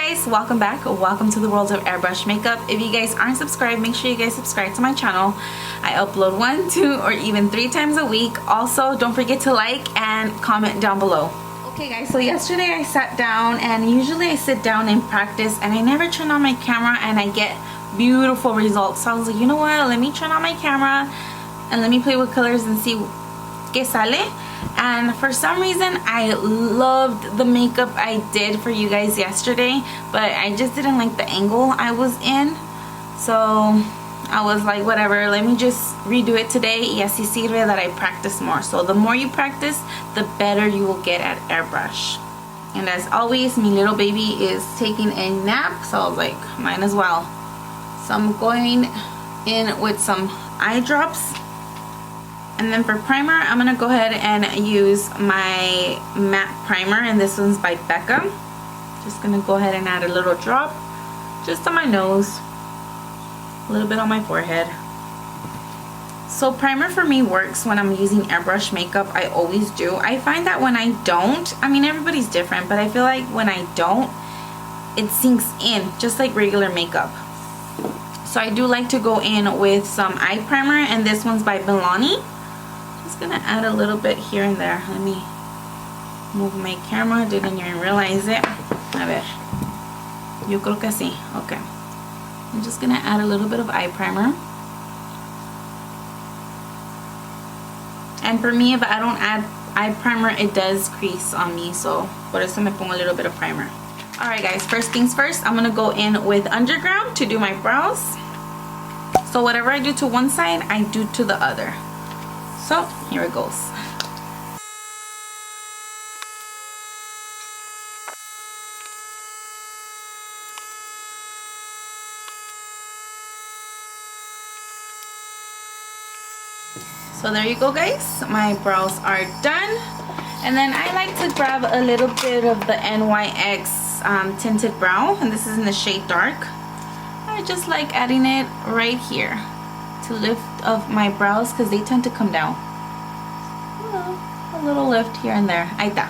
guys, welcome back. Welcome to the world of airbrush makeup. If you guys aren't subscribed, make sure you guys subscribe to my channel. I upload 1, 2, or even 3 times a week. Also, don't forget to like and comment down below. Okay guys, so yesterday I sat down, and usually I sit down and practice, and I never turn on my camera and I get beautiful results. So I was like, you know what, let me turn on my camera and let me play with colors and see que sale. And for some reason I loved the makeup I did for you guys yesterday, but I just didn't like the angle I was in, so I was like, whatever, let me just redo it today. Y así sirve that I practice more. So the more you practice, the better you will get at airbrush. And as always, my little baby is taking a nap, so I was like, might as well. So I'm going in with some eye drops. And then for primer, I'm going to go ahead and use my matte primer, and this one's by Becca. Just going to go ahead and add a little drop just on my nose, a little bit on my forehead. So primer for me works when I'm using airbrush makeup. I always do. I find that when I don't, I mean everybody's different, but I feel like when I don't, it sinks in just like regular makeup. So I do like to go in with some eye primer, and this one's by Milani. Just gonna add a little bit here and there. Let me move my camera. Didn't even realize it. A ver. Yo creo que sí. Okay. I'm just gonna add a little bit of eye primer. And for me, if I don't add eye primer, it does crease on me. So por eso me pongo a little bit of primer. Alright guys, first things first, I'm gonna go in with underground to do my brows. So whatever I do to one side, I do to the other. So here it goes. So there you go guys, my brows are done. And then I like to grab a little bit of the NYX tinted brow, and this is in the shade dark. I just like adding it right here to lift up my brows because they tend to come down. A little lift here and there. Ahí está.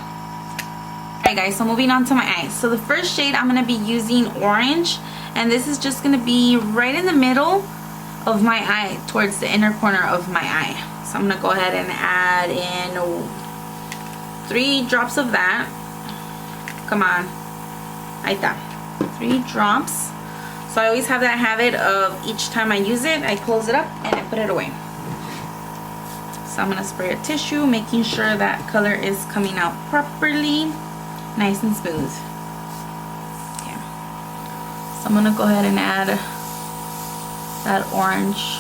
Alright guys, so moving on to my eyes. So the first shade I'm going to be using orange, and this is just going to be right in the middle of my eye, towards the inner corner of my eye. So I'm going to go ahead and add in 3 drops of that. Come on. Ahí está. 3 drops. So I always have that habit of each time I use it, I close it up and I put it away. So I'm going to spray a tissue, making sure that color is coming out properly, nice and smooth. Okay. So I'm going to go ahead and add that orange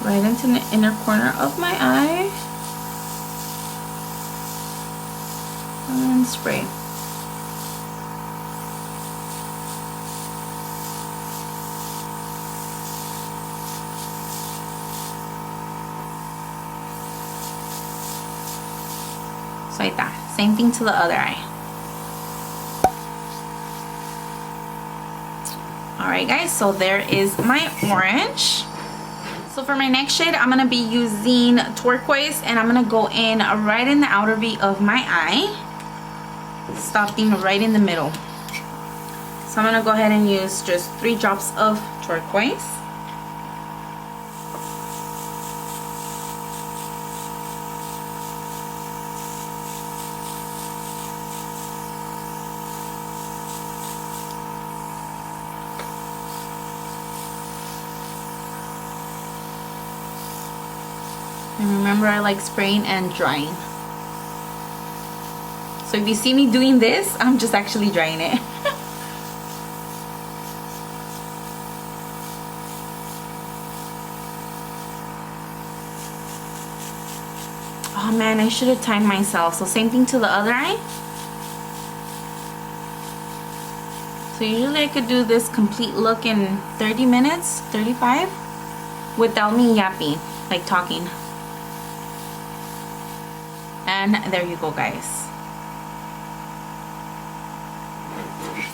right into the inner corner of my eye. And spray. So like that. Same thing to the other eye. Alright guys, so there is my orange. So for my next shade, I'm going to be using turquoise, and I'm going to go in right in the outer V of my eye, stopping right in the middle. So I'm going to go ahead and use just 3 drops of turquoise. And remember, I like spraying and drying. So if you see me doing this, I'm just actually drying it. Oh man, I should have timed myself. So same thing to the other eye. So usually I could do this complete look in 30 minutes, 35, without me yapping, like talking. And there you go guys.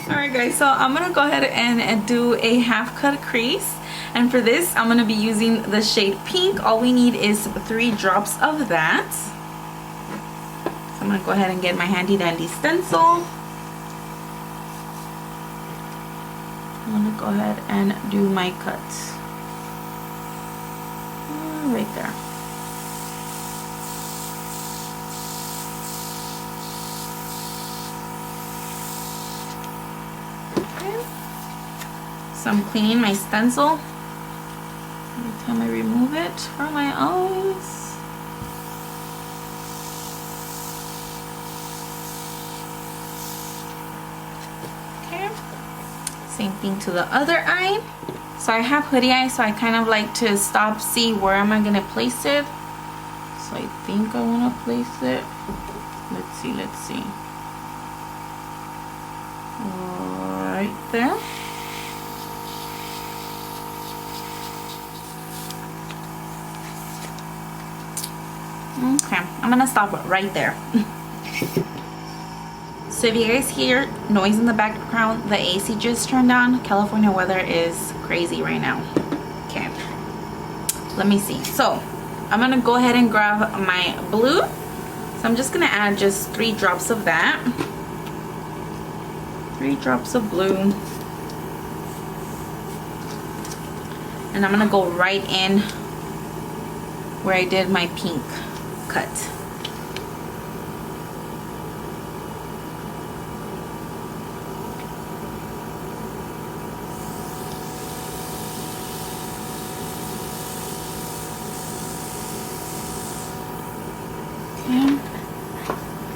Alright guys, so I'm going to go ahead and do a half cut crease. And for this, I'm going to be using the shade pink. All we need is 3 drops of that. So I'm going to go ahead and get my handy dandy stencil. I'm gonna go ahead and do my cut right there. Okay. So I'm cleaning my stencil every time I remove it from my eyes. Same thing to the other eye. So I have hoodie eye, so I kind of like to stop, see where am I gonna place it. So I think I want to place it. Let's see. Right there. Okay, I'm gonna stop it right there. So if you guys hear noise in the background, the AC just turned on. California weather is crazy right now. Okay, let me see. So I'm gonna go ahead and grab my blue. So I'm just gonna add just 3 drops of that. 3 drops of blue. And I'm gonna go right in where I did my pink cut.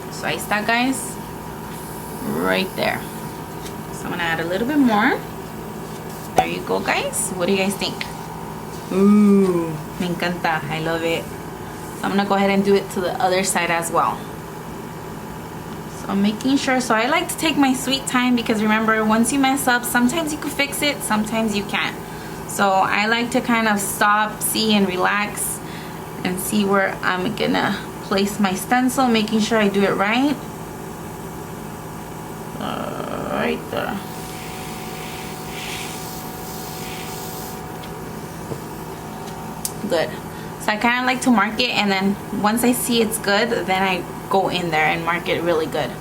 So ahí está, guys, right there. So I'm gonna add a little bit more. There you go, guys. What do you guys think? Ooh, me encanta. I love it. So I'm gonna go ahead and do it to the other side as well. So I'm making sure. So I like to take my sweet time, because remember, once you mess up, sometimes you can fix it, sometimes you can't. So I like to kind of stop, see, and relax and see where I'm gonna place my stencil, making sure I do it right. Right there. Good. So I kind of like to mark it, and then once I see it's good, then I go in there and mark it really good.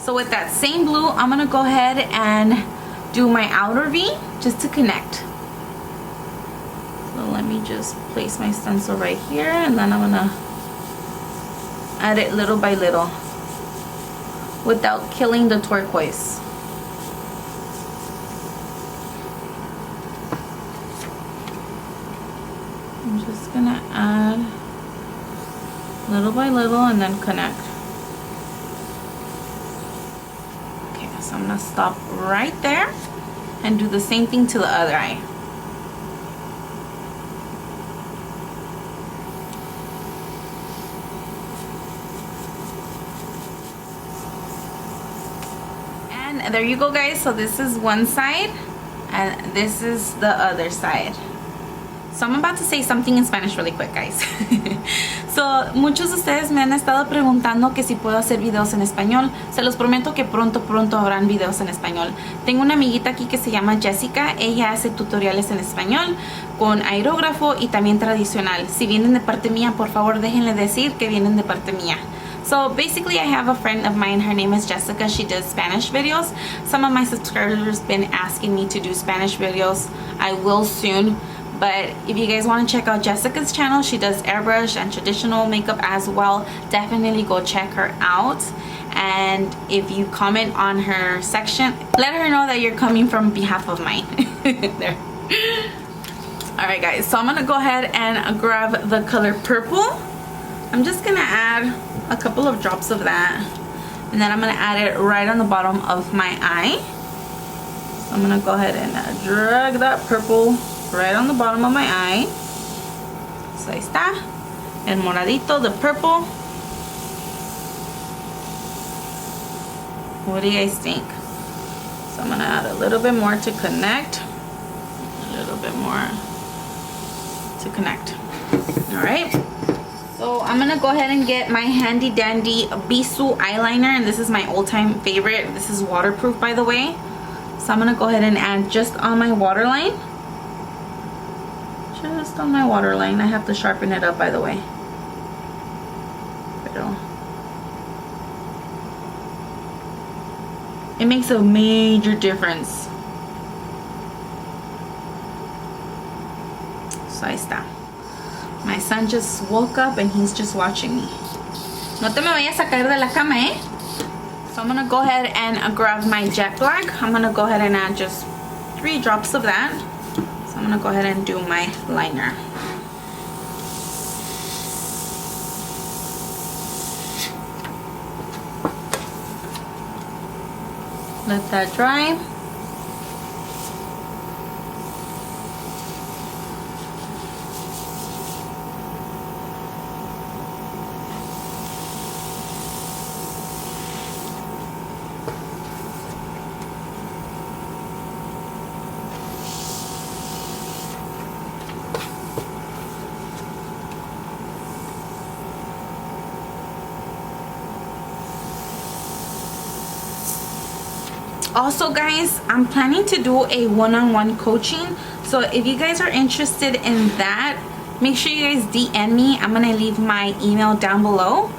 So with that same blue, I'm gonna go ahead and do my outer V just to connect. So let me just place my stencil right here, and then I'm gonna add it little by little without killing the turquoise. I'm just gonna add little by little and then connect. So I'm gonna stop right there and do the same thing to the other eye. And there you go, guys. So this is one side and this is the other side. So I'm about to say something in Spanish really quick, guys. So, muchos de ustedes me han estado preguntando que si puedo hacer videos en español. Se los prometo que pronto habrán videos en español. Tengo una amiguita aquí que se llama Jessica. Ella hace tutoriales en español con aerógrafo y también tradicional. Si vienen de parte mía, por favor déjenle decir que vienen de parte mía. So basically, I have a friend of mine. Her name is Jessica. She does Spanish videos. Some of my subscribers have been asking me to do Spanish videos. I will soon. But if you guys want to check out Jessica's channel, she does airbrush and traditional makeup as well. Definitely go check her out. And if you comment on her section, let her know that you're coming from behalf of mine. There. Alright, guys, so I'm going to go ahead and grab the color purple. I'm just going to add a couple of drops of that. And then I'm going to add it right on the bottom of my eye. So I'm going to go ahead and drag that purple right on the bottom of my eye. So ahí está. El moradito, the purple. What do you guys think? So I'm gonna add a little bit more to connect. A little bit more to connect. Alright. So So I'm gonna go ahead and get my handy dandy Bisou eyeliner, and this is my all-time favorite. This is waterproof, by the way. So I'm gonna go ahead and add just on my waterline. Just on my waterline. I have to sharpen it up, by the way. It makes a major difference. So ahí está. My son just woke up and he's just watching me. No te me vayas a caer de la cama, eh? So I'm gonna go ahead and grab my JetBlack. I'm gonna go ahead and add just 3 drops of that. So I'm gonna go ahead and do my liner. Let that dry. Also guys, I'm planning to do a one-on-one coaching, so if you guys are interested in that, make sure you guys DM me. I'm gonna leave my email down below,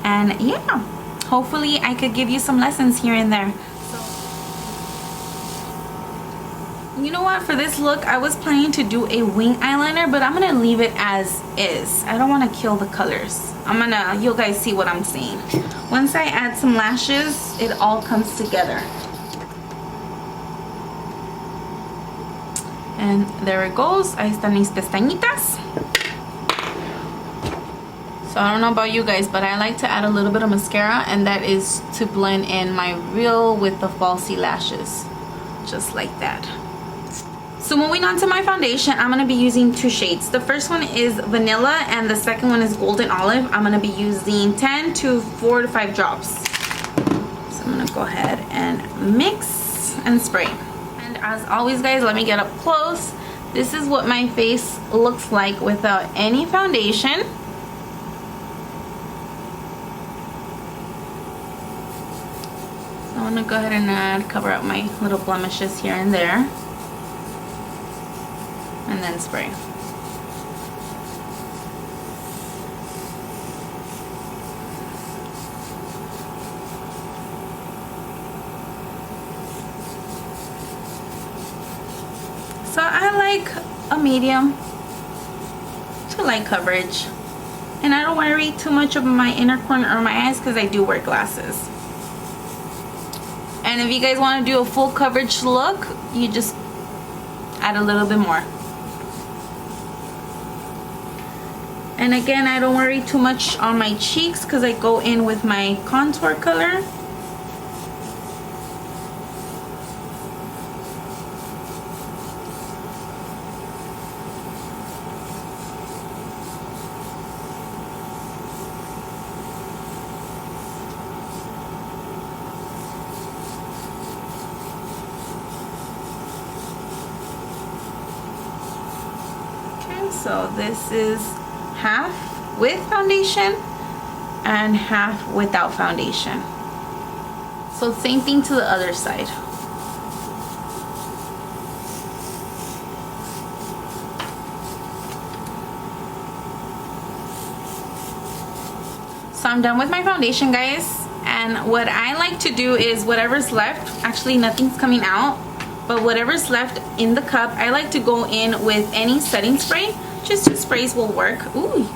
and yeah, hopefully I could give you some lessons here and there. So you know what, for this look I was planning to do a wing eyeliner, but I'm gonna leave it as is. I don't want to kill the colors. You guys see what I'm saying. Once I add some lashes, it all comes together. And there it goes. Ahí están mis pestañitas. So I don't know about you guys, but I like to add a little bit of mascara, and that is to blend in my real with the falsy lashes. Just like that. So moving on to my foundation, I'm going to be using 2 shades. The first one is vanilla and the second one is golden olive. I'm going to be using 10 to 4 to 5 drops. So I'm going to go ahead and mix and spray. As always guys, let me get up close. This is what my face looks like without any foundation. So I'm gonna go ahead and cover up my little blemishes here and there, and then spray. So I like a medium to light coverage, and I don't worry too much of my inner corner or my eyes because I do wear glasses. And if you guys want to do a full coverage look, you just add a little bit more. And again, I don't worry too much on my cheeks because I go in with my contour color. So this is half with foundation and half without foundation. So same thing to the other side. So I'm done with my foundation guys, and what I like to do is whatever's left, actually nothing's coming out, but whatever's left in the cup, I like to go in with any setting spray. Just 2 sprays will work. Uy,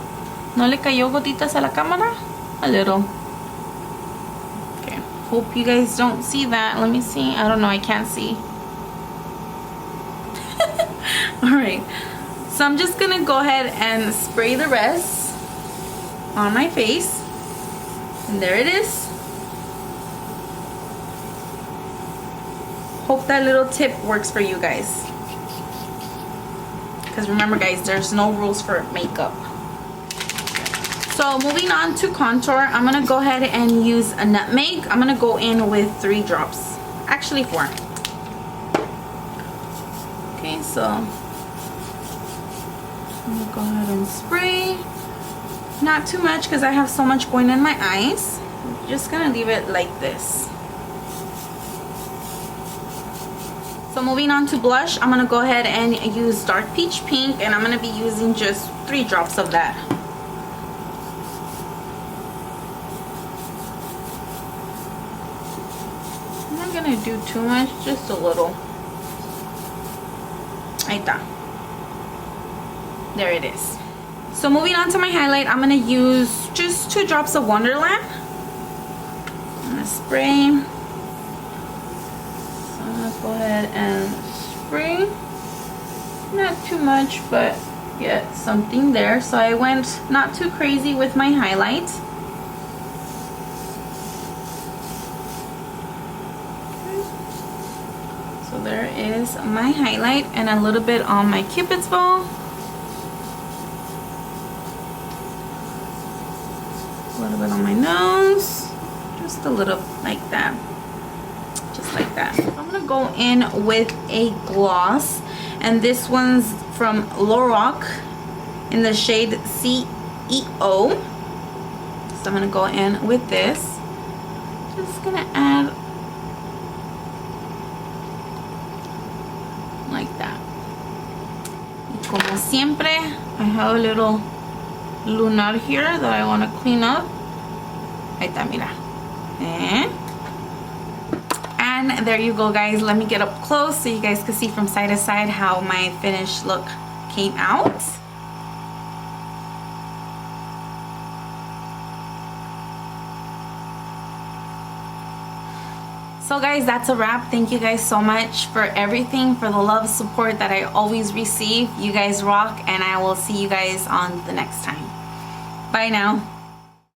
¿no le cayó gotitas a la cámara? A little. Okay, hope you guys don't see that. Let me see. I don't know, I can't see. Alright, so I'm just gonna go ahead and spray the rest on my face. And there it is. Hope that little tip works for you guys. Because remember guys, there's no rules for makeup. So moving on to contour, I'm going to go ahead and use a nutmeg. I'm going to go in with 3 drops. Actually 4. Okay, so I'm going to go ahead and spray. Not too much because I have so much going in my eyes. I'm just gonna leave it like this. So moving on to blush, I'm gonna go ahead and use dark peach pink, and I'm gonna be using just 3 drops of that. I'm not gonna do too much, just a little. Ahí está. There it is. So moving on to my highlight, I'm gonna use just 2 drops of Wonderland. I'm gonna spray. So I'm gonna go ahead and spray. Not too much, but get something there. So I went not too crazy with my highlight. So there is my highlight, and a little bit on my Cupid's bow. A little bit on my nose, just a little like that, just like that. So I'm gonna go in with a gloss, and this one's from Lorac in the shade CEO. So I'm gonna go in with this. Just gonna add like that. Y como siempre, I have a little lunar here that I want to clean up. Ahí está, mira. And there you go, guys. Let me get up close so you guys can see from side to side how my finished look came out. So guys, that's a wrap. Thank you guys so much for everything, for the love, support that I always receive. You guys rock, and I will see you guys on the next time. Bye now.